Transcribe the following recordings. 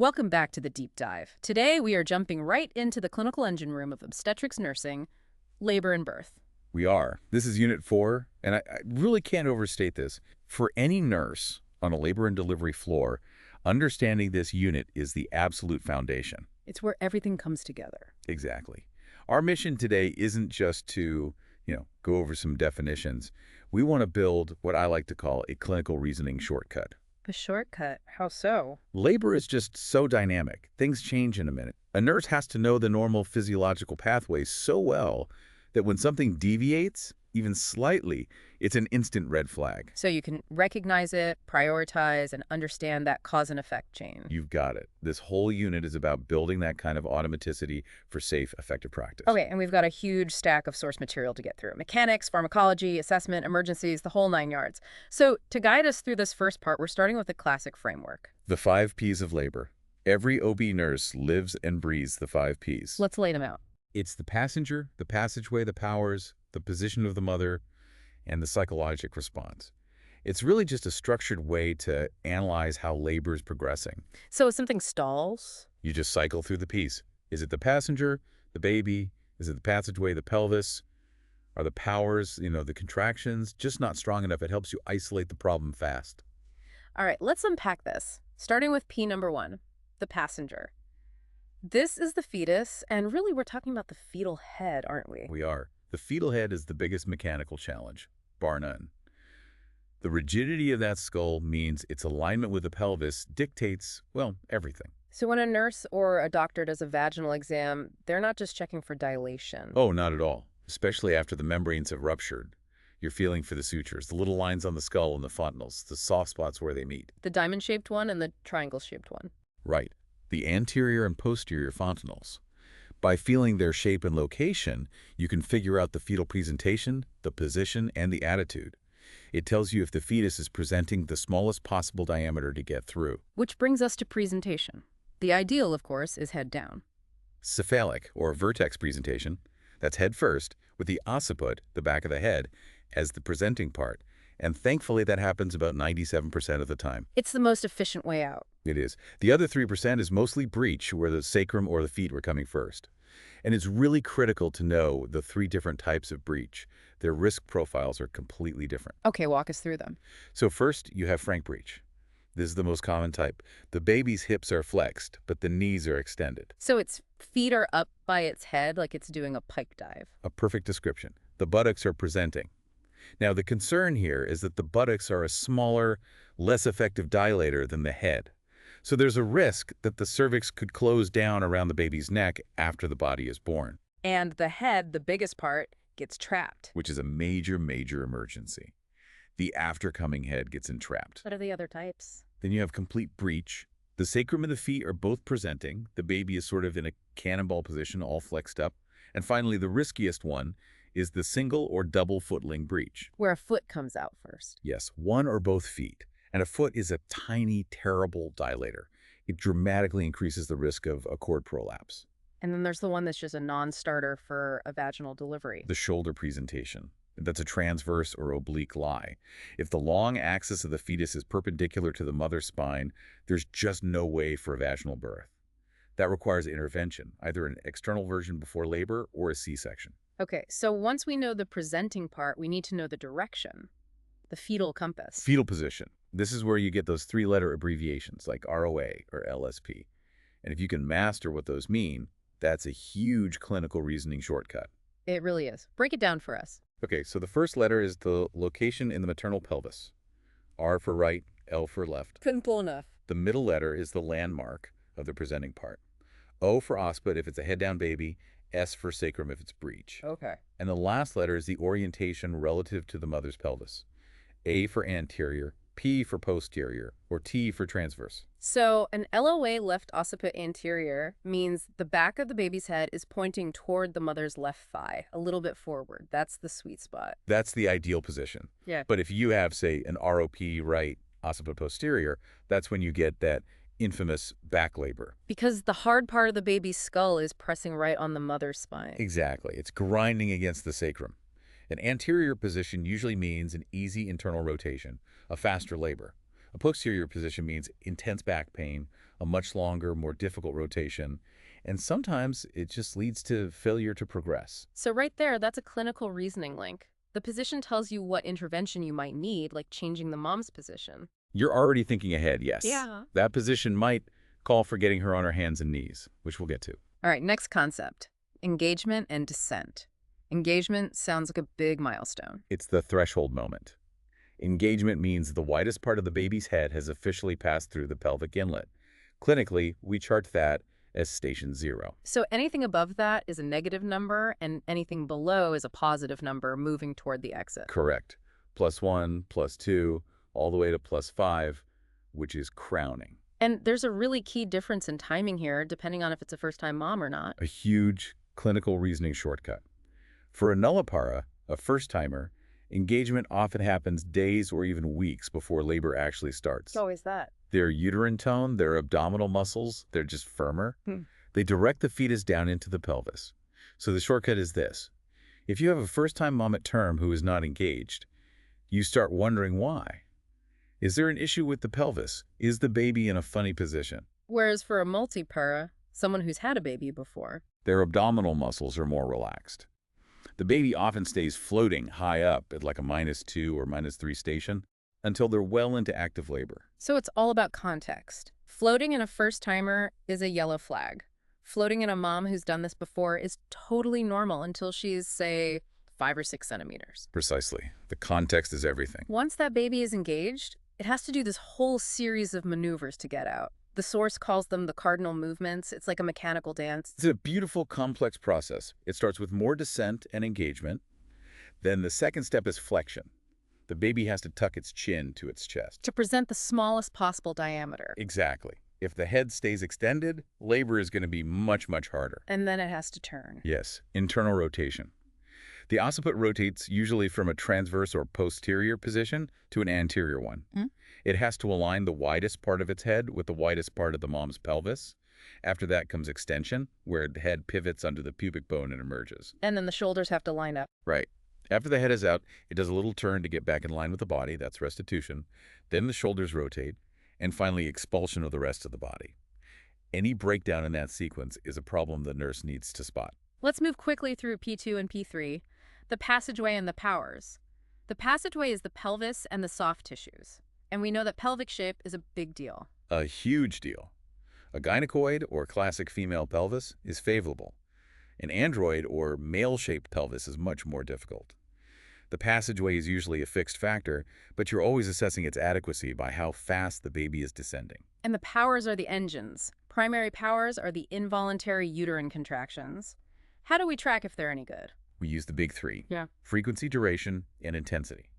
Welcome back to the deep dive. Today we are jumping right into the clinical engine room of obstetrics nursing, labor and birth. We are. This is Unit 4, and I really can't overstate this. For any nurse on a labor and delivery floor, understanding this unit is the absolute foundation. It's where everything comes together. Exactly. Our mission today isn't just to, go over some definitions. We want to build what I like to call a clinical reasoning shortcut. A shortcut? How so? Labor is just so dynamic. Things change in a minute. A nurse has to know the normal physiological pathways so well that when something deviates, even slightly, it's an instant red flag. So you can recognize it, prioritize, and understand that cause and effect chain. You've got it. This whole unit is about building that kind of automaticity for safe, effective practice. Okay, and we've got a huge stack of source material to get through. Mechanics, pharmacology, assessment, emergencies, the whole 9 yards. So to guide us through this first part, we're starting with a classic framework. The 5 Ps of labor. Every OB nurse lives and breathes the 5 Ps. Let's lay them out. It's the passenger, the passageway, the powers, the position of the mother, and the psychologic response. It's really just a structured way to analyze how labor is progressing. So if something stalls? You just cycle through the Ps. Is it the passenger, the baby? Is it the passageway, the pelvis? Are the powers, the contractions, just not strong enough? It helps you isolate the problem fast. All right, let's unpack this. Starting with P number 1, the passenger. This is the fetus, and really we're talking about the fetal head, aren't we? We are. The fetal head is the biggest mechanical challenge, bar none. The rigidity of that skull means its alignment with the pelvis dictates, well, everything. So when a nurse or a doctor does a vaginal exam, they're not just checking for dilation. Oh, not at all, especially after the membranes have ruptured. You're feeling for the sutures, the little lines on the skull and the fontanelles, the soft spots where they meet. The diamond-shaped one and the triangle-shaped one. Right. The anterior and posterior fontanelles. By feeling their shape and location, you can figure out the fetal presentation, the position, and the attitude. It tells you if the fetus is presenting the smallest possible diameter to get through. Which brings us to presentation. The ideal, of course, is head down. Cephalic, or vertex presentation, that's head first, with the occiput, the back of the head, as the presenting part. And thankfully, that happens about 97% of the time. It's the most efficient way out. It is. The other 3% is mostly breech, where the sacrum or the feet were coming first. And it's really critical to know the 3 different types of breech. Their risk profiles are completely different. Okay, walk us through them. So first, you have frank breech. This is the most common type. The baby's hips are flexed, but the knees are extended. So its feet are up by its head like it's doing a pike dive. A perfect description. The buttocks are presenting. Now, the concern here is that the buttocks are a smaller, less effective dilator than the head. So there's a risk that the cervix could close down around the baby's neck after the body is born. And the head, the biggest part, gets trapped. Which is a major, major emergency. The after-coming head gets entrapped. What are the other types? Then you have complete breech. The sacrum and the feet are both presenting. The baby is sort of in a cannonball position, all flexed up. And finally, the riskiest one is the single or double footling breech. Where a foot comes out first. Yes, one or both feet. And a foot is a tiny, terrible dilator. It dramatically increases the risk of a cord prolapse. And then there's the one that's just a non-starter for a vaginal delivery. The shoulder presentation. That's a transverse or oblique lie. If the long axis of the fetus is perpendicular to the mother's spine, there's just no way for a vaginal birth. That requires intervention, either an external version before labor or a C-section. Okay, so once we know the presenting part, we need to know the direction, the fetal compass. Fetal position. This is where you get those 3-letter abbreviations like ROA or LSP. And if you can master what those mean, that's a huge clinical reasoning shortcut. It really is. Break it down for us. Okay, so the first letter is the location in the maternal pelvis. R for right, L for left. Simple enough. The middle letter is the landmark of the presenting part. O for occiput if it's a head-down baby, S for sacrum if it's breech. Okay. And the last letter is the orientation relative to the mother's pelvis. A for anterior, P for posterior, or T for transverse. So an LOA left occiput anterior means the back of the baby's head is pointing toward the mother's left thigh, a little bit forward. That's the sweet spot. That's the ideal position. Yeah. But if you have, say, an ROP right, occiput posterior, that's when you get that infamous back labor. Because the hard part of the baby's skull is pressing right on the mother's spine. Exactly. It's grinding against the sacrum. An anterior position usually means an easy internal rotation, a faster labor. A posterior position means intense back pain, a much longer, more difficult rotation, and sometimes it just leads to failure to progress. So right there, that's a clinical reasoning link. The position tells you what intervention you might need, like changing the mom's position. You're already thinking ahead, yes. Yeah. That position might call for getting her on her hands and knees, which we'll get to. All right, next concept, engagement and descent. Engagement sounds like a big milestone. It's the threshold moment. Engagement means the widest part of the baby's head has officially passed through the pelvic inlet. Clinically, we chart that as station 0. So anything above that is a negative number, and anything below is a positive number moving toward the exit. Correct. +1, +2, all the way to +5, which is crowning. And there's a really key difference in timing here, depending on if it's a first-time mom or not. A huge clinical reasoning shortcut. For a nullipara, a first-timer, engagement often happens days or even weeks before labor actually starts. It's always that. Their uterine tone, their abdominal muscles, they're just firmer. Hmm. They direct the fetus down into the pelvis. So the shortcut is this. If you have a first-time mom at term who is not engaged, you start wondering why. Is there an issue with the pelvis? Is the baby in a funny position? Whereas for a multipara, someone who's had a baby before, Their abdominal muscles are more relaxed. The baby often stays floating high up at like a -2 or -3 station until they're well into active labor. so it's all about context. Floating in a first-timer is a yellow flag. Floating in a mom who's done this before is totally normal until she's, say, 5 or 6 centimeters. Precisely. The context is everything. Once that baby is engaged, it has to do this whole series of maneuvers to get out. The source calls them the cardinal movements. It's like a mechanical dance. It's a beautiful, complex process. It starts with more descent and engagement. Then the second step is flexion. The baby has to tuck its chin to its chest. To present the smallest possible diameter. Exactly. If the head stays extended, labor is going to be much, much harder. And then it has to turn. Yes, internal rotation. The occiput rotates usually from a transverse or posterior position to an anterior one. Hmm? It has to align the widest part of its head with the widest part of the mom's pelvis. After that comes extension, where the head pivots under the pubic bone and emerges. And then the shoulders have to line up. Right. After the head is out, it does a little turn to get back in line with the body. That's restitution. Then the shoulders rotate, and finally expulsion of the rest of the body. Any breakdown in that sequence is a problem the nurse needs to spot. Let's move quickly through P2 and P3, the passageway and the powers. The passageway is the pelvis and the soft tissues. And we know that pelvic shape is a big deal. A huge deal. A gynecoid, or classic female pelvis, is favorable. An android, or male-shaped pelvis, is much more difficult. The passageway is usually a fixed factor, but you're always assessing its adequacy by how fast the baby is descending. And the powers are the engines. Primary powers are the involuntary uterine contractions. How do we track if they're any good? We use the big 3. Yeah. Frequency, duration, and intensity.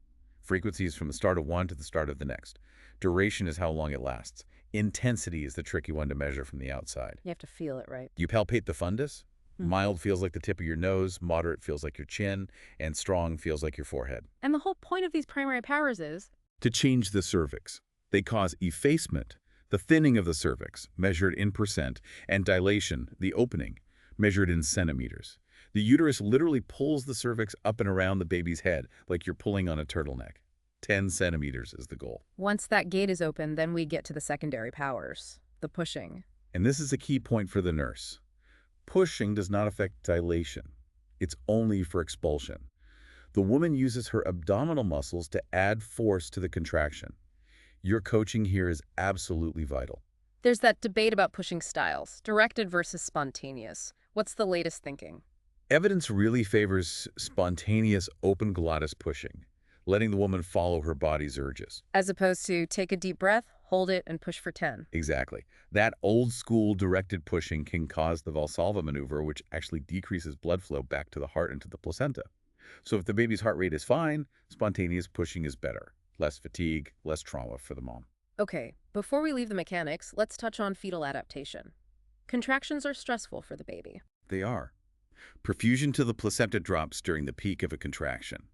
Frequency is from the start of one to the start of the next. Duration is how long it lasts. Intensity is the tricky one to measure from the outside. You have to feel it, right? You palpate the fundus. Mild feels like the tip of your nose, moderate feels like your chin, and strong feels like your forehead. And the whole point of these primary powers is To change the cervix. They cause effacement, the thinning of the cervix, measured in %, and dilation, the opening, measured in centimeters. The uterus literally pulls the cervix up and around the baby's head like you're pulling on a turtleneck. 10 centimeters is the goal. once that gate is open, then we get to the secondary powers, the pushing. And this is a key point for the nurse. Pushing does not affect dilation. It's only for expulsion. The woman uses her abdominal muscles to add force to the contraction. Your coaching here is absolutely vital. There's that debate about pushing styles, directed versus spontaneous. What's the latest thinking? Evidence really favors spontaneous open glottis pushing, letting the woman follow her body's urges. As opposed to take a deep breath, hold it, and push for 10. Exactly. That old-school directed pushing can cause the Valsalva maneuver, which actually decreases blood flow back to the heart and to the placenta. So if the baby's heart rate is fine, spontaneous pushing is better. Less fatigue, less trauma for the mom. Okay, before we leave the mechanics, let's touch on fetal adaptation. Contractions are stressful for the baby. They are. Perfusion to the placenta drops during the peak of a contraction.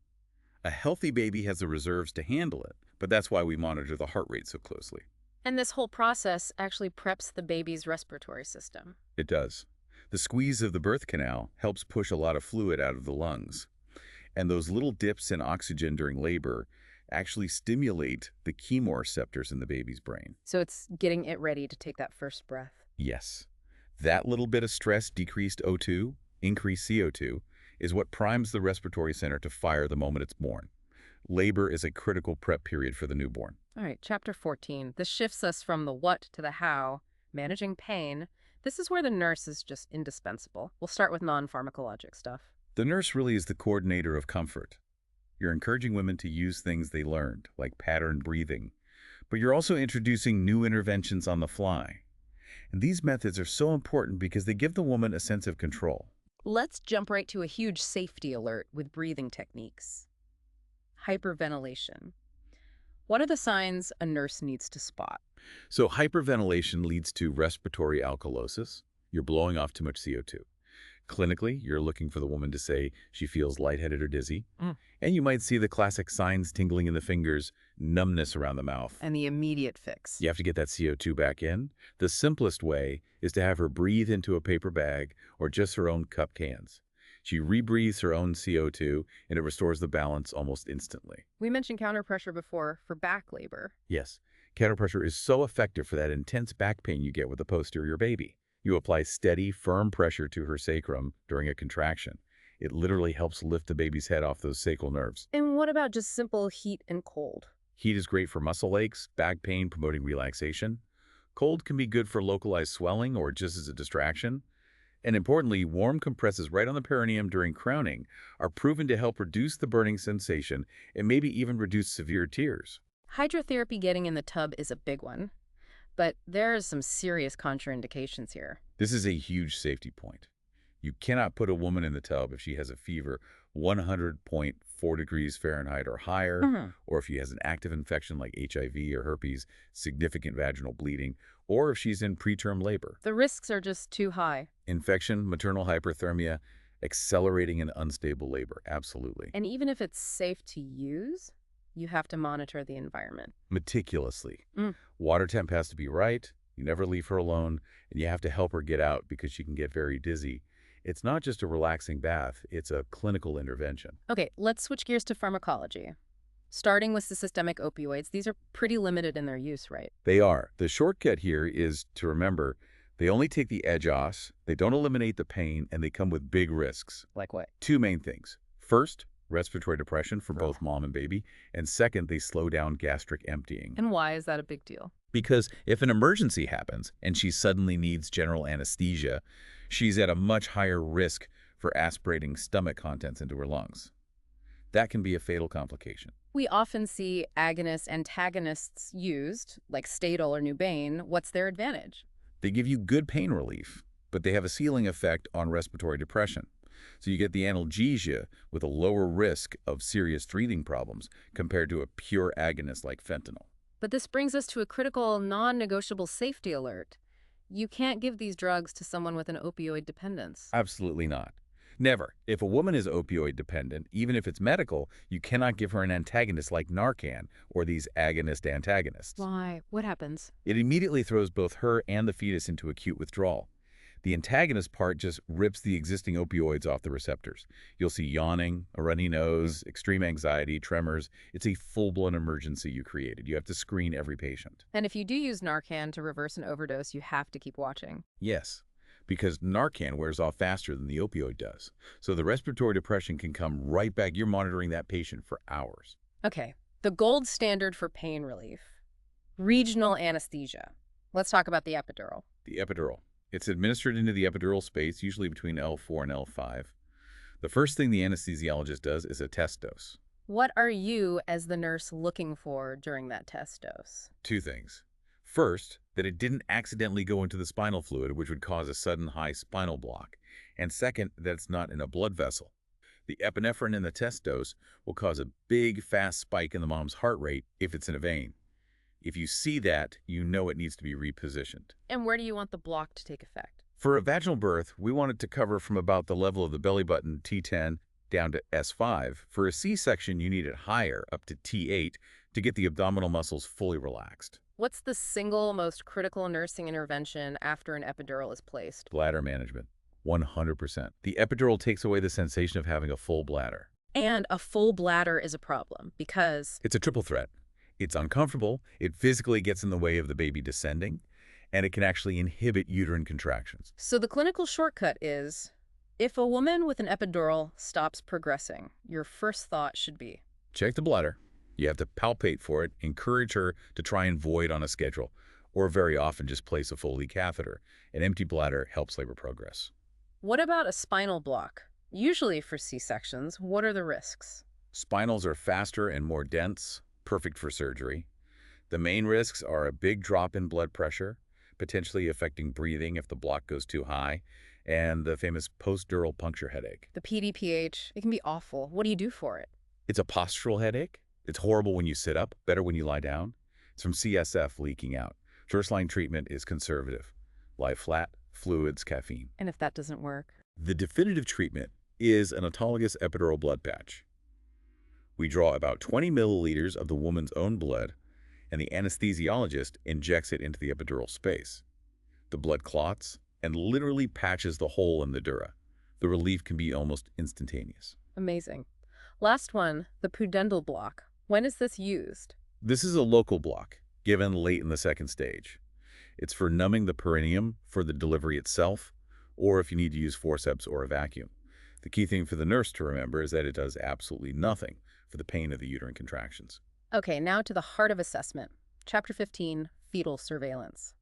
A healthy baby has the reserves to handle it, but that's why we monitor the heart rate so closely. And this whole process actually preps the baby's respiratory system. It does. The squeeze of the birth canal helps push a lot of fluid out of the lungs. And those little dips in oxygen during labor actually stimulate the chemoreceptors in the baby's brain. So it's getting it ready to take that first breath. Yes. That little bit of stress, decreased O2, increased CO2, is what primes the respiratory center to fire the moment it's born. Labor is a critical prep period for the newborn. All right, chapter 14. This shifts us from the what to the how, managing pain. This is where the nurse is just indispensable. We'll start with nonpharmacologic stuff. The nurse really is the coordinator of comfort. You're encouraging women to use things they learned, like pattern breathing, but you're also introducing new interventions on the fly. And these methods are so important because they give the woman a sense of control. Let's jump right to a huge safety alert with breathing techniques. Hyperventilation. What are the signs a nurse needs to spot? So hyperventilation leads to respiratory alkalosis. You're blowing off too much CO2. Clinically, you're looking for the woman to say she feels lightheaded or dizzy. And you might see the classic signs: tingling in the fingers, numbness around the mouth. And the immediate fix. You have to get that CO2 back in. The simplest way is to have her breathe into a paper bag or just her own cupped hands. She rebreathes her own CO2, and it restores the balance almost instantly. We mentioned counterpressure before for back labor. Yes, counterpressure is so effective for that intense back pain you get with a posterior baby. You apply steady, firm pressure to her sacrum during a contraction. It literally helps lift the baby's head off those sacral nerves. And what about just simple heat and cold? Heat is great for muscle aches, back pain, promoting relaxation. Cold can be good for localized swelling or just as a distraction. And importantly, warm compresses right on the perineum during crowning are proven to help reduce the burning sensation and maybe even reduce severe tears. Hydrotherapy getting in the tub is a big one, but there are some serious contraindications here. This is a huge safety point. You cannot put a woman in the tub if she has a fever 100.4 degrees Fahrenheit or higher, or if she has an active infection like HIV or herpes, significant vaginal bleeding, or if she's in preterm labor. The risks are just too high. Infection, maternal hyperthermia, accelerating an unstable labor, absolutely. And even if it's safe to use, you have to monitor the environment. Meticulously. Water temp has to be right, you never leave her alone, and you have to help her get out because she can get very dizzy. It's not just a relaxing bath, it's a clinical intervention. Okay, let's switch gears to pharmacology. Starting with the systemic opioids, these are pretty limited in their use, right? They are. The shortcut here is to remember they only take the edge off, they don't eliminate the pain, and they come with big risks. Like what? Two main things. First, respiratory depression for both mom and baby, and second, they slow down gastric emptying. And why is that a big deal? Because if an emergency happens and she suddenly needs general anesthesia, she's at a much higher risk for aspirating stomach contents into her lungs. That can be a fatal complication. We often see agonists-antagonists used, like Stadol or Nubane. What's their advantage? They give you good pain relief, but they have a ceiling effect on respiratory depression. So you get the analgesia with a lower risk of serious breathing problems compared to a pure agonist like fentanyl. But this brings us to a critical, non-negotiable safety alert. You can't give these drugs to someone with an opioid dependence. Absolutely not. Never. If a woman is opioid dependent, even if it's medical, you cannot give her an antagonist like Narcan or these agonist-antagonists. Why? What happens? It immediately throws both her and the fetus into acute withdrawal. The antagonist part just rips the existing opioids off the receptors. You'll see yawning, a runny nose, extreme anxiety, tremors. It's a full-blown emergency you created. You have to screen every patient. And if you do use Narcan to reverse an overdose, you have to keep watching. Yes, because Narcan wears off faster than the opioid does. So the respiratory depression can come right back. You're monitoring that patient for hours. Okay, the gold standard for pain relief. Regional anesthesia. Let's talk about the epidural. The epidural. It's administered into the epidural space, usually between L4 and L5. The first thing the anesthesiologist does is a test dose. What are you, as the nurse, looking for during that test dose? Two things. First, that it didn't accidentally go into the spinal fluid, which would cause a sudden high spinal block. And second, that it's not in a blood vessel. The epinephrine in the test dose will cause a big, fast spike in the mom's heart rate if it's in a vein. If you see that, you know it needs to be repositioned. And where do you want the block to take effect? For a vaginal birth, we want it to cover from about the level of the belly button, T10, down to S5. For a C-section, you need it higher, up to T8, to get the abdominal muscles fully relaxed. What's the single most critical nursing intervention after an epidural is placed? Bladder management, 100%. The epidural takes away the sensation of having a full bladder. And a full bladder is a problem because It's a triple threat. It's uncomfortable, it physically gets in the way of the baby descending, and it can actually inhibit uterine contractions. so the clinical shortcut is, if a woman with an epidural stops progressing, your first thought should be, Check the bladder. You have to palpate for it, encourage her to try and void on a schedule, or very often just place a Foley catheter. An empty bladder helps labor progress. what about a spinal block? Usually for C-sections, what are the risks? Spinals are faster and more dense, perfect for surgery. The main risks are a big drop in blood pressure, potentially affecting breathing if the block goes too high, and the famous post-dural puncture headache. The PDPH, it can be awful. What do you do for it? It's a postural headache. It's horrible when you sit up, better when you lie down. It's from CSF leaking out. First-line treatment is conservative. Lie flat, fluids, caffeine. And if that doesn't work? The definitive treatment is an autologous epidural blood patch. We draw about 20 milliliters of the woman's own blood, and the anesthesiologist injects it into the epidural space. The blood clots and literally patches the hole in the dura. The relief can be almost instantaneous. Amazing. Last one, the pudendal block. When is this used? This is a local block, given late in the second stage. It's for numbing the perineum for the delivery itself, or if you need to use forceps or a vacuum. The key thing for the nurse to remember is that it does absolutely nothing for the pain of the uterine contractions. Okay, now to the heart of assessment. Chapter 15, fetal surveillance.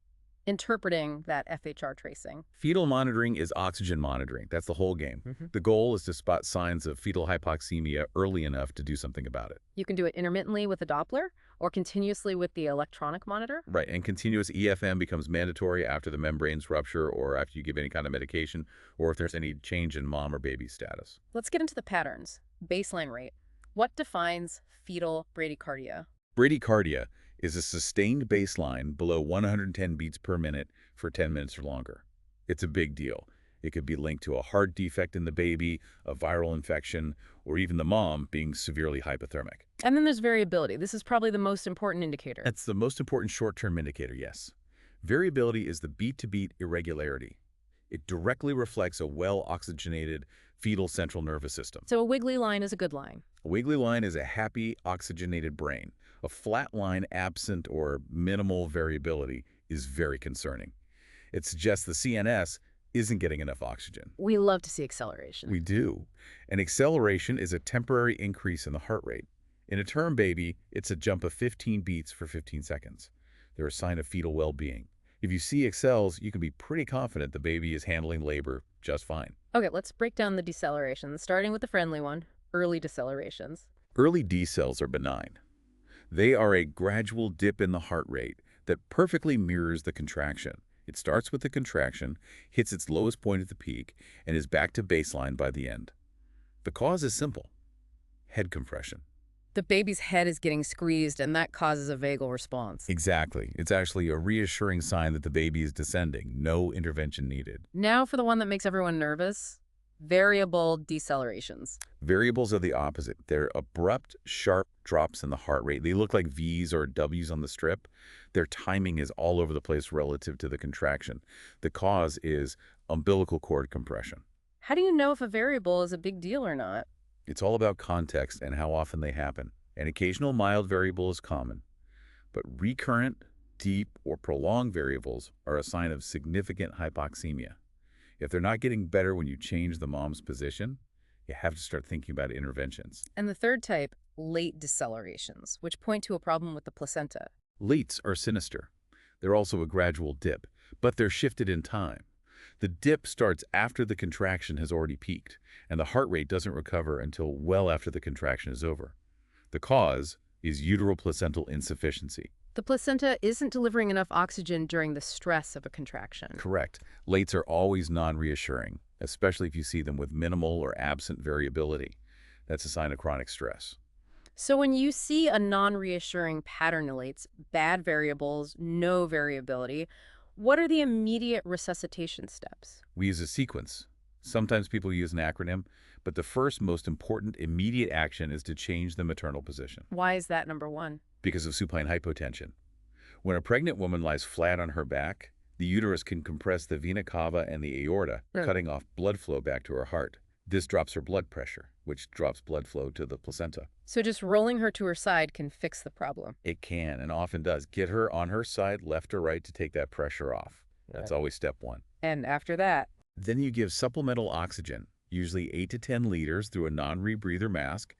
Interpreting that FHR tracing. Fetal monitoring is oxygen monitoring. That's the whole game. The goal is to spot signs of fetal hypoxemia early enough to do something about it. You can do it intermittently with a Doppler or continuously with the electronic monitor. Right, and continuous EFM becomes mandatory after the membranes rupture or after you give any kind of medication or if there's any change in mom or baby status. Let's get into the patterns. Baseline rate. What defines fetal bradycardia? Bradycardia is a sustained baseline below 110 beats per minute for 10 minutes or longer. It's a big deal. It could be linked to a heart defect in the baby, a viral infection, or even the mom being severely hypothermic. And then there's variability. This is probably the most important indicator. That's the most important short-term indicator, yes. Variability is the beat-to-beat irregularity. It directly reflects a well-oxygenated fetal central nervous system. So a wiggly line is a good line. A wiggly line is a happy, oxygenated brain. A flat line absent or minimal variability is very concerning. It suggests the CNS isn't getting enough oxygen. We love to see acceleration. We do. And acceleration is a temporary increase in the heart rate. In a term baby, it's a jump of 15 beats for 15 seconds. They're a sign of fetal well-being. If you see accels, you can be pretty confident the baby is handling labor just fine. Okay, let's break down the decelerations, starting with the friendly one, early decelerations. Early decels are benign. They are a gradual dip in the heart rate that perfectly mirrors the contraction. It starts with the contraction, hits its lowest point at the peak, and is back to baseline by the end. The cause is simple: head compression. The baby's head is getting squeezed, and that causes a vagal response. Exactly. It's actually a reassuring sign that the baby is descending. No intervention needed. Now for the one that makes everyone nervous, variable decelerations. Variables are the opposite. They're abrupt, sharp drops in the heart rate. They look like V's or W's on the strip. Their timing is all over the place relative to the contraction. The cause is umbilical cord compression. How do you know if a variable is a big deal or not? It's all about context and how often they happen. An occasional mild variable is common, but recurrent, deep, or prolonged variables are a sign of significant hypoxemia. If they're not getting better when you change the mom's position, you have to start thinking about interventions. And the third type, late decelerations, which point to a problem with the placenta. Lates are sinister. They're also a gradual dip, but they're shifted in time. The dip starts after the contraction has already peaked, and the heart rate doesn't recover until well after the contraction is over. The cause is uteroplacental insufficiency. The placenta isn't delivering enough oxygen during the stress of a contraction. Correct. Lates are always non-reassuring, especially if you see them with minimal or absent variability. That's a sign of chronic stress. So when you see a non-reassuring pattern in lates, bad variables, no variability, what are the immediate resuscitation steps? We use a sequence. Sometimes people use an acronym, but the first most important immediate action is to change the maternal position. Why is that number one? Because of supine hypotension. When a pregnant woman lies flat on her back, the uterus can compress the vena cava and the aorta, cutting off blood flow back to her heart. This drops her blood pressure, which drops blood flow to the placenta. So just rolling her to her side can fix the problem. It can, and often does, get her on her side, left or right, to take that pressure off. That's always step one. And after that, Then you give supplemental oxygen, usually 8 to 10 liters through a non-rebreather mask,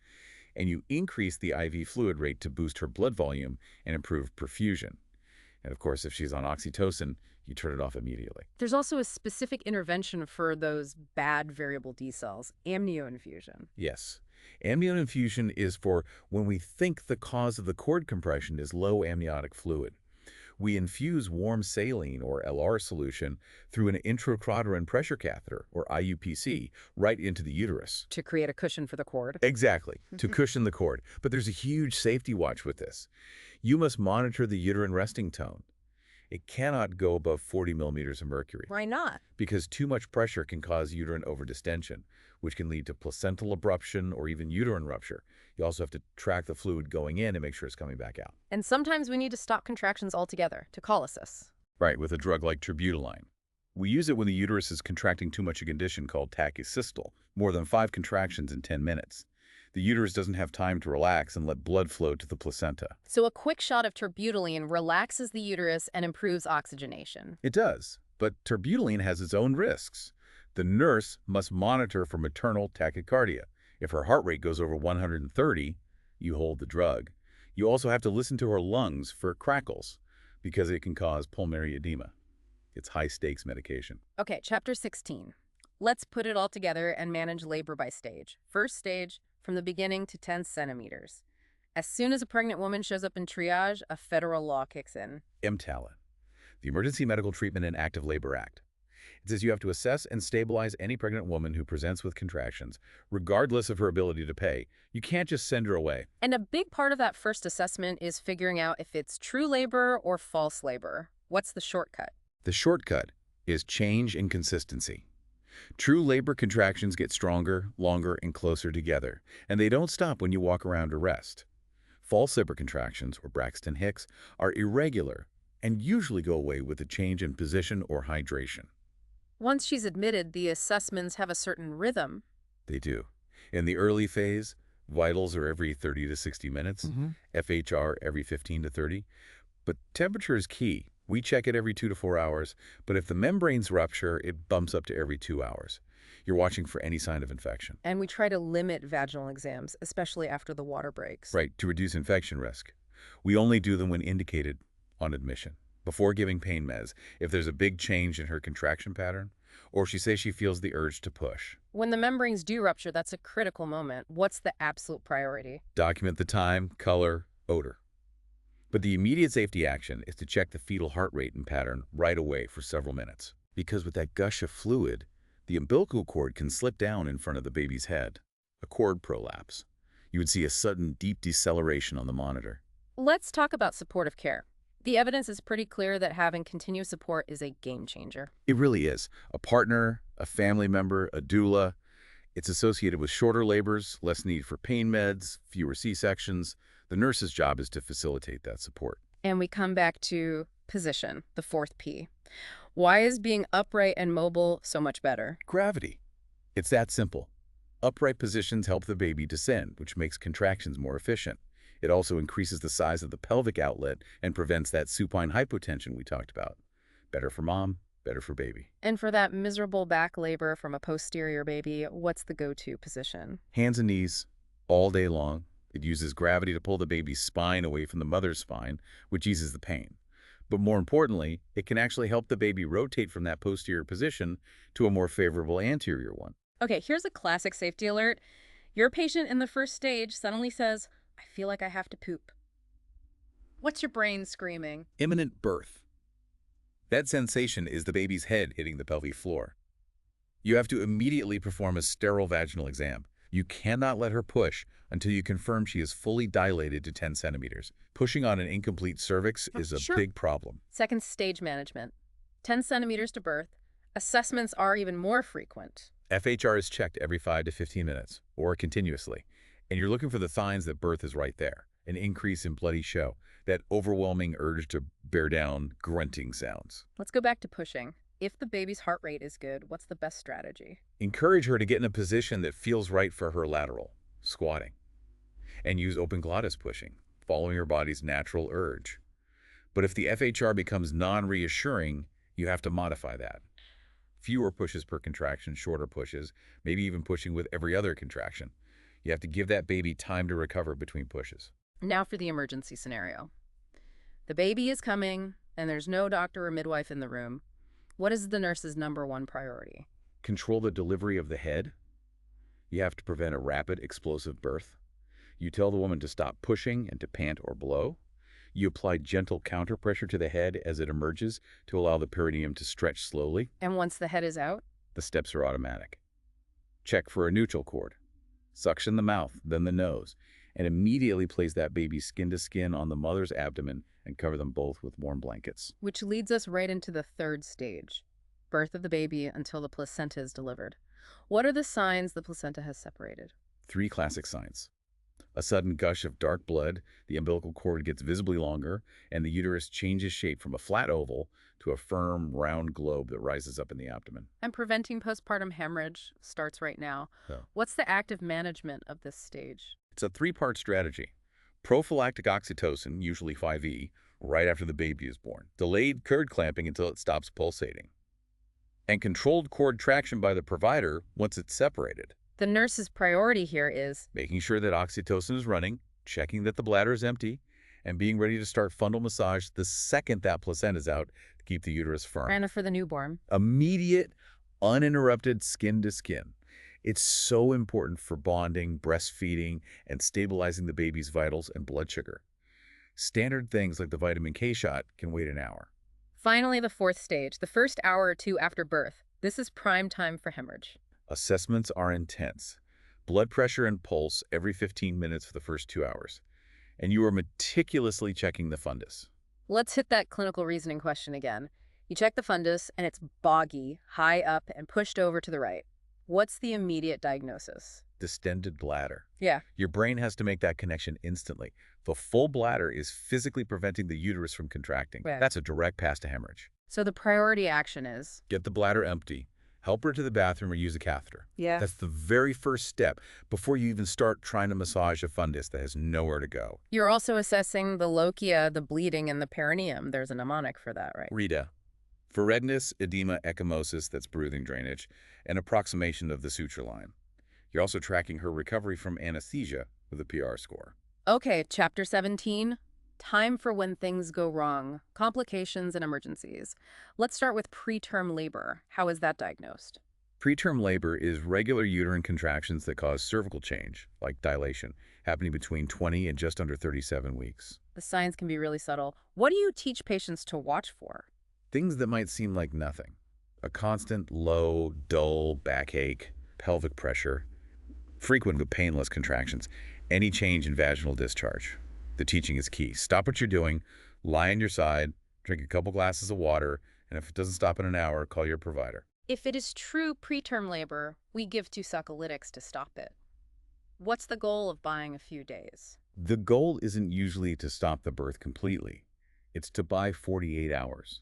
and you increase the IV fluid rate to boost her blood volume and improve perfusion. And of course, if she's on oxytocin, you turn it off immediately. there's also a specific intervention for those bad variable D cells, amnio infusion. Yes. Amnion infusion is for when we think the cause of the cord compression is low amniotic fluid. We infuse warm saline or LR solution through an intrauterine pressure catheter, or IUPC, right into the uterus. To create a cushion for the cord. Exactly, to cushion the cord. But there's a huge safety watch with this. You must monitor the uterine resting tone. It cannot go above 40 millimeters of mercury Why not? because too much pressure can cause uterine overdistension, which can lead to placental abruption or even uterine rupture. You also have to track the fluid going in and make sure it's coming back out. And sometimes we need to stop contractions altogether, to colysis. Right, with a drug like terbutaline. We use it when the uterus is contracting too much a condition called tachysystole, more than 5 contractions in 10 minutes. The uterus doesn't have time to relax and let blood flow to the placenta. So a quick shot of terbutaline relaxes the uterus and improves oxygenation. It does, but terbutaline has its own risks. The nurse must monitor for maternal tachycardia. If her heart rate goes over 130, you hold the drug. You also have to listen to her lungs for crackles because it can cause pulmonary edema. It's high-stakes medication. Okay, chapter 16. Let's put it all together and manage labor by stage. First stage, from the beginning to 10 centimeters. As soon as a pregnant woman shows up in triage, a federal law kicks in. EMTALA, the Emergency Medical Treatment and Active Labor Act. It says you have to assess and stabilize any pregnant woman who presents with contractions, regardless of her ability to pay. You can't just send her away. And a big part of that first assessment is figuring out if it's true labor or false labor. What's the shortcut? The shortcut is change in consistency. True labor contractions get stronger, longer, and closer together, and they don't stop when you walk around or rest. False labor contractions, or Braxton Hicks, are irregular and usually go away with a change in position or hydration. Once she's admitted, the assessments have a certain rhythm. They do. In the early phase, vitals are every 30 to 60 minutes, FHR every 15 to 30. But temperature is key. We check it every 2 to 4 hours, but if the membranes rupture, it bumps up to every 2 hours. You're watching for any sign of infection. And we try to limit vaginal exams, especially after the water breaks. Right, to reduce infection risk. We only do them when indicated on admission. Before giving pain meds, if there's a big change in her contraction pattern, or she says she feels the urge to push. When the membranes do rupture, that's a critical moment. What's the absolute priority? Document the time, color, odor. But the immediate safety action is to check the fetal heart rate and pattern right away for several minutes. Because with that gush of fluid, the umbilical cord can slip down in front of the baby's head, a cord prolapse. You would see a sudden deep deceleration on the monitor. Let's talk about supportive care. The evidence is pretty clear that having continuous support is a game changer. It really is. A partner, a family member, a doula. It's associated with shorter labors, less need for pain meds, fewer C-sections. The nurse's job is to facilitate that support. And we come back to position, the fourth P. Why is being upright and mobile so much better? Gravity. It's that simple. Upright positions help the baby descend, which makes contractions more efficient. It also increases the size of the pelvic outlet and prevents that supine hypotension we talked about. Better for mom, better for baby. And for that miserable back labor from a posterior baby, what's the go-to position? Hands and knees, all day long. It uses gravity to pull the baby's spine away from the mother's spine, which eases the pain. But more importantly, it can actually help the baby rotate from that posterior position to a more favorable anterior one. Okay, here's a classic safety alert. Your patient in the first stage suddenly says, I feel like I have to poop. What's your brain screaming? Imminent birth. That sensation is the baby's head hitting the pelvic floor. You have to immediately perform a sterile vaginal exam. You cannot let her push until you confirm she is fully dilated to 10 centimeters. Pushing on an incomplete cervix is a big problem. Second stage management. 10 centimeters to birth. Assessments are even more frequent. FHR is checked every 5 to 15 minutes, or continuously. And you're looking for the signs that birth is right there. An increase in bloody show, that overwhelming urge to bear down, grunting sounds. Let's go back to pushing. If the baby's heart rate is good, what's the best strategy? Encourage her to get in a position that feels right for her lateral, squatting, and use open glottis pushing, following her body's natural urge. But if the FHR becomes non-reassuring, you have to modify that. Fewer pushes per contraction, shorter pushes, maybe even pushing with every other contraction. You have to give that baby time to recover between pushes. Now for the emergency scenario. The baby is coming, and there's no doctor or midwife in the room. What is the nurse's #1 priority? Control the delivery of the head. You have to prevent a rapid, explosive birth. You tell the woman to stop pushing and to pant or blow. You apply gentle counterpressure to the head as it emerges to allow the perineum to stretch slowly. And once the head is out? The steps are automatic. Check for a neutral cord. Suction the mouth, then the nose, and immediately place that baby skin to skin on the mother's abdomen and cover them both with warm blankets. Which leads us right into the third stage, birth of the baby until the placenta is delivered. What are the signs the placenta has separated? 3 classic signs. A sudden gush of dark blood, the umbilical cord gets visibly longer, and the uterus changes shape from a flat oval to a firm, round globe that rises up in the abdomen. And preventing postpartum hemorrhage starts right now. So, What's the active management of this stage? it's a 3-part strategy. Prophylactic oxytocin, usually 5E, right after the baby is born. Delayed cord clamping until it stops pulsating. And controlled cord traction by the provider once it's separated. The nurse's priority here is Making sure that oxytocin is running, checking that the bladder is empty, and being ready to start fundal massage the second that placenta is out to keep the uterus firm. Anna for the newborn. Immediate, uninterrupted skin to skin. It's so important for bonding, breastfeeding, and stabilizing the baby's vitals and blood sugar. Standard things like the vitamin K shot can wait an hour. Finally, the fourth stage, the first hour or two after birth. This is prime time for hemorrhage. Assessments are intense. Blood pressure and pulse every 15 minutes for the first 2 hours. And you are meticulously checking the fundus. Let's hit that clinical reasoning question again. You check the fundus, and it's boggy, high up, and pushed over to the right. What's the immediate diagnosis? Distended bladder. Yeah. Your brain has to make that connection instantly. The full bladder is physically preventing the uterus from contracting. Right. That's a direct path to hemorrhage. So the priority action is? Get the bladder empty. Help her to the bathroom or use a catheter. Yeah. That's the very first step before you even start trying to massage a fundus that has nowhere to go. You're also assessing the lochia, the bleeding, and the perineum. There's a mnemonic for that, right? REDA. For redness, edema, ecchymosis, that's breathing drainage, and approximation of the suture line. You're also tracking her recovery from anesthesia with a PR score. Okay, chapter 17. Time for when things go wrong, complications and emergencies. Let's start with preterm labor. How is that diagnosed? Preterm labor is regular uterine contractions that cause cervical change, like dilation, happening between 20 and just under 37 weeks. The signs can be really subtle. What do you teach patients to watch for? Things that might seem like nothing. A constant, low, dull backache, pelvic pressure, frequent but painless contractions, any change in vaginal discharge. The teaching is key. Stop what you're doing, lie on your side, drink a couple glasses of water, and if it doesn't stop in an hour, call your provider. If it is true preterm labor, we give 2 succolytics to stop it. What's the goal of buying a few days? The goal isn't usually to stop the birth completely. It's to buy 48 hours.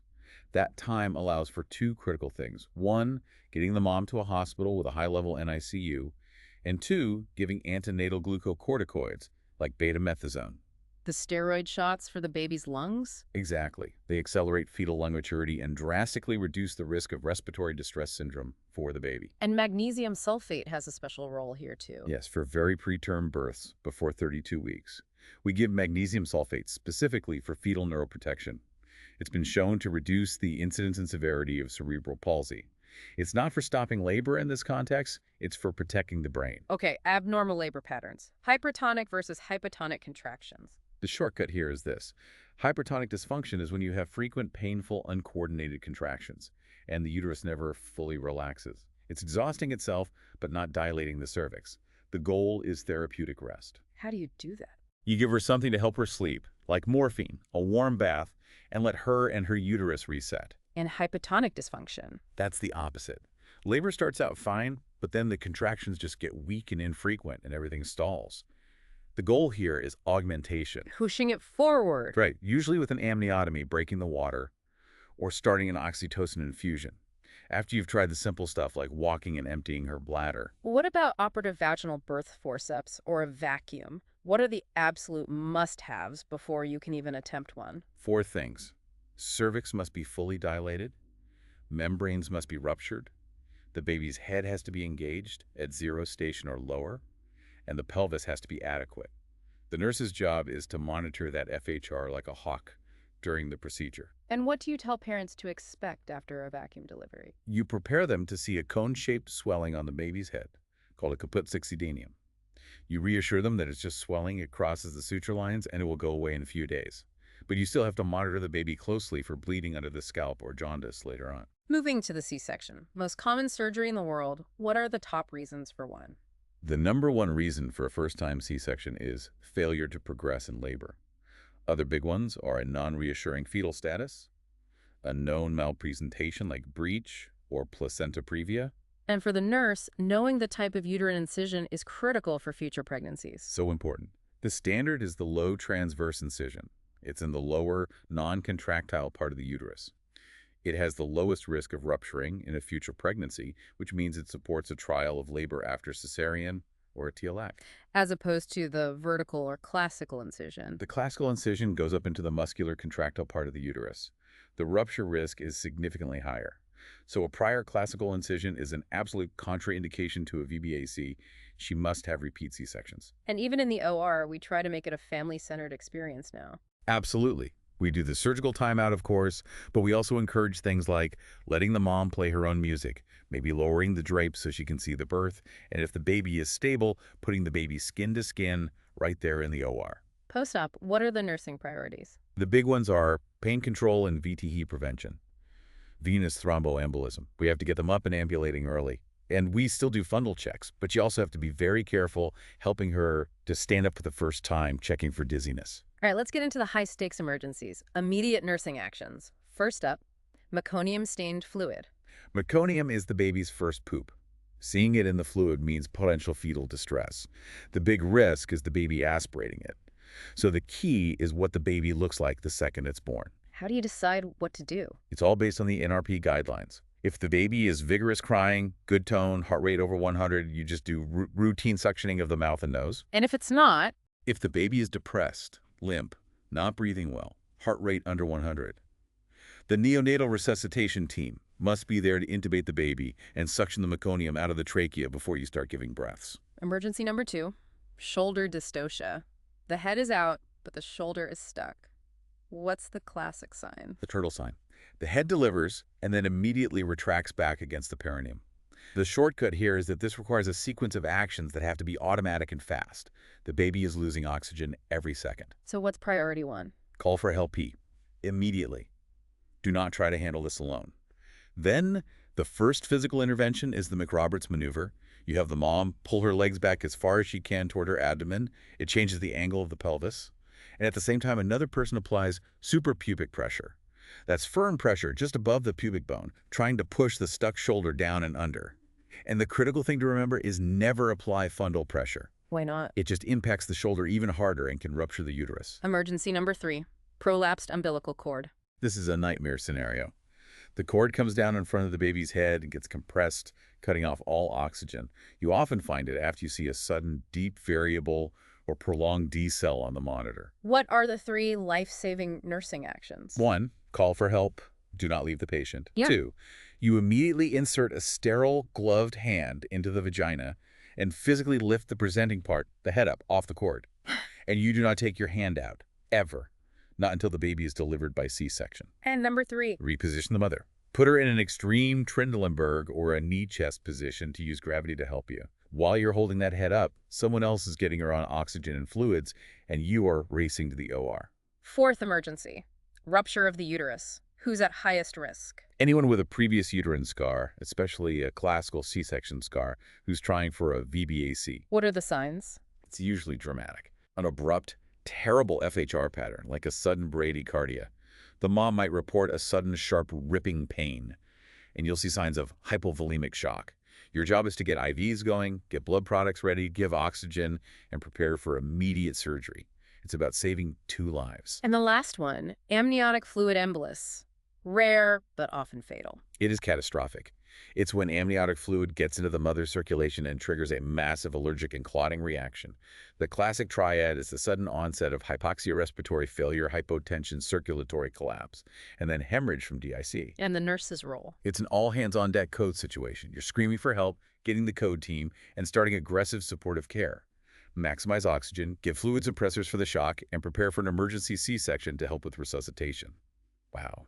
That time allows for 2 critical things. 1, getting the mom to a hospital with a high-level NICU, and 2, giving antenatal glucocorticoids like betamethasone. The steroid shots for the baby's lungs? Exactly. They accelerate fetal lung maturity and drastically reduce the risk of respiratory distress syndrome for the baby. And magnesium sulfate has a special role here too. Yes, for very preterm births before 32 weeks. We give magnesium sulfate specifically for fetal neuroprotection. It's been shown to reduce the incidence and severity of cerebral palsy. It's not for stopping labor in this context, it's for protecting the brain. Okay, abnormal labor patterns. Hypertonic versus hypotonic contractions. The shortcut here is this. Hypertonic dysfunction is when you have frequent, painful, uncoordinated contractions, and the uterus never fully relaxes. It's exhausting itself, but not dilating the cervix. The goal is therapeutic rest. How do you do that? You give her something to help her sleep, like morphine, a warm bath, and let her and her uterus reset. And hypotonic dysfunction. That's the opposite. Labor starts out fine, but then the contractions just get weak and infrequent, and everything stalls. The goal here is augmentation. Pushing it forward. Right, usually with an amniotomy, breaking the water, or starting an oxytocin infusion. after you've tried the simple stuff like walking and emptying her bladder. What about operative vaginal birth forceps or a vacuum? What are the absolute must-haves before you can even attempt one? 4 things. Cervix must be fully dilated. Membranes must be ruptured. The baby's head has to be engaged at 0 station or lower. And the pelvis has to be adequate. The nurse's job is to monitor that FHR like a hawk during the procedure. And what do you tell parents to expect after a vacuum delivery? You prepare them to see a cone-shaped swelling on the baby's head, called a caput succedaneum. You reassure them that it's just swelling, it crosses the suture lines, and it will go away in a few days. But you still have to monitor the baby closely for bleeding under the scalp or jaundice later on. Moving to the C-section, most common surgery in the world, what are the top reasons for one? The number one reason for a first-time C-section is failure to progress in labor. Other big ones are a non-reassuring fetal status, a known malpresentation like breech or placenta previa. And for the nurse, knowing the type of uterine incision is critical for future pregnancies. So important. The standard is the low transverse incision. It's in the lower, non-contractile part of the uterus. It has the lowest risk of rupturing in a future pregnancy, which means it supports a trial of labor after cesarean or a TLAC. As opposed to the vertical or classical incision. The classical incision goes up into the muscular contractile part of the uterus. The rupture risk is significantly higher. So a prior classical incision is an absolute contraindication to a VBAC. She must have repeat C-sections. And even in the OR, we try to make it a family-centered experience now. Absolutely. We do the surgical timeout, of course, but we also encourage things like letting the mom play her own music, maybe lowering the drapes so she can see the birth, and if the baby is stable, putting the baby skin to skin right there in the OR. Post-op, what are the nursing priorities? The big ones are pain control and VTE prevention. Venous thromboembolism. We have to get them up and ambulating early. And we still do fundal checks, but you also have to be very careful helping her to stand up for the first time, checking for dizziness. All right, let's get into the high-stakes emergencies. Immediate nursing actions. First up, meconium-stained fluid. Meconium is the baby's first poop. Seeing it in the fluid means potential fetal distress. The big risk is the baby aspirating it. So the key is what the baby looks like the second it's born. How do you decide what to do? It's all based on the NRP guidelines. If the baby is vigorous crying, good tone, heart rate over 100, you just do routine suctioning of the mouth and nose. And if it's not? If the baby is depressed, limp, not breathing well, heart rate under 100, the neonatal resuscitation team must be there to intubate the baby and suction the meconium out of the trachea before you start giving breaths. Emergency number 2, shoulder dystocia. The head is out, but the shoulder is stuck. What's the classic sign? The turtle sign. The head delivers and then immediately retracts back against the perineum. The shortcut here is that this requires a sequence of actions that have to be automatic and fast. The baby is losing oxygen every second. So what's priority 1? Call for help P. Immediately. Do not try to handle this alone. Then, the first physical intervention is the McRoberts maneuver. You have the mom pull her legs back as far as she can toward her abdomen. It changes the angle of the pelvis. And at the same time, another person applies suprapubic pressure. That's firm pressure just above the pubic bone, trying to push the stuck shoulder down and under. And the critical thing to remember is never apply fundal pressure. Why not? It just impacts the shoulder even harder and can rupture the uterus. Emergency number 3, prolapsed umbilical cord. This is a nightmare scenario. The cord comes down in front of the baby's head and gets compressed, cutting off all oxygen. You often find it after you see a sudden, deep variable or prolonged decel on the monitor. What are the 3 life-saving nursing actions? 1, call for help. Do not leave the patient. Yeah. 2, you immediately insert a sterile, gloved hand into the vagina and physically lift the presenting part, the head up, off the cord. And you do not take your hand out, ever. Not until the baby is delivered by C-section. And number 3. Reposition the mother. Put her in an extreme Trendelenburg or a knee chest position to use gravity to help you. While you're holding that head up, someone else is getting her on oxygen and fluids, and you are racing to the OR. 4th emergency, rupture of the uterus. Who's at highest risk? Anyone with a previous uterine scar, especially a classical C-section scar, who's trying for a VBAC. What are the signs? It's usually dramatic. An abrupt, terrible FHR pattern, like a sudden bradycardia. The mom might report a sudden, sharp, ripping pain, and you'll see signs of hypovolemic shock. Your job is to get IVs going, get blood products ready, give oxygen, and prepare for immediate surgery. It's about saving 2 lives. And the last one, amniotic fluid embolus. Rare, but often fatal. It is catastrophic. It's when amniotic fluid gets into the mother's circulation and triggers a massive allergic and clotting reaction. The classic triad is the sudden onset of hypoxia, respiratory failure, hypotension, circulatory collapse, and then hemorrhage from DIC. And the nurse's role. It's an all-hands-on-deck code situation. You're screaming for help, getting the code team, and starting aggressive supportive care. Maximize oxygen, give fluid suppressors for the shock, and prepare for an emergency C-section to help with resuscitation. Wow.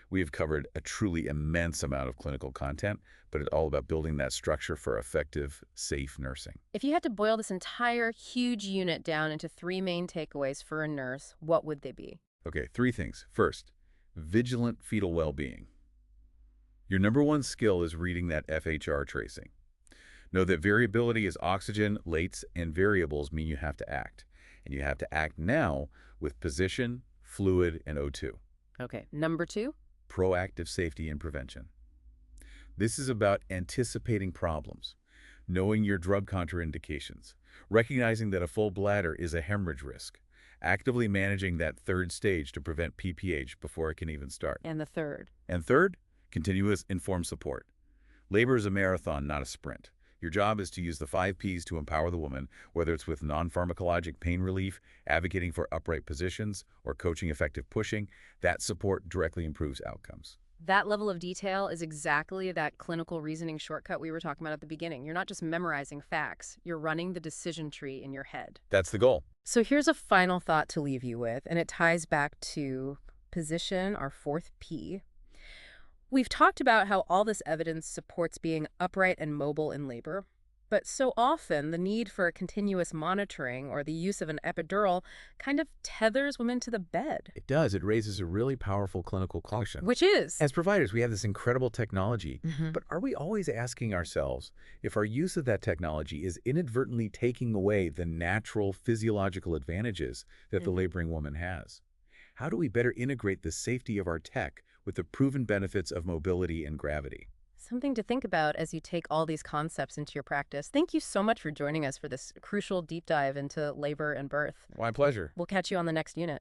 We have covered a truly immense amount of clinical content, but it's all about building that structure for effective, safe nursing. If you had to boil this entire huge unit down into 3 main takeaways for a nurse, what would they be? Okay, 3 things. First, vigilant fetal well-being. Your number one skill is reading that FHR tracing. Know that variability is oxygen, lates, and variables mean you have to act. And you have to act now with position, fluid, and O2. Okay, number 2? Proactive safety and prevention. This is about anticipating problems, knowing your drug contraindications, recognizing that a full bladder is a hemorrhage risk, actively managing that 3rd stage to prevent PPH before it can even start. And the 3rd? And 3rd, continuous informed support. Labor is a marathon, not a sprint. Your job is to use the 5 Ps to empower the woman, whether it's with nonpharmacologic pain relief, advocating for upright positions, or coaching effective pushing. That support directly improves outcomes. That level of detail is exactly that clinical reasoning shortcut we were talking about at the beginning. You're not just memorizing facts, you're running the decision tree in your head. That's the goal. So here's a final thought to leave you with, and it ties back to position, our 4th P. We've talked about how all this evidence supports being upright and mobile in labor, but so often the need for continuous monitoring or the use of an epidural kind of tethers women to the bed. It does. It raises a really powerful clinical question. Which is? As providers, we have this incredible technology, Mhm. but are we always asking ourselves if our use of that technology is inadvertently taking away the natural physiological advantages that the laboring woman has? How do we better integrate the safety of our tech with the proven benefits of mobility and gravity? Something to think about as you take all these concepts into your practice. Thank you so much for joining us for this crucial deep dive into labor and birth. My pleasure. We'll catch you on the next unit.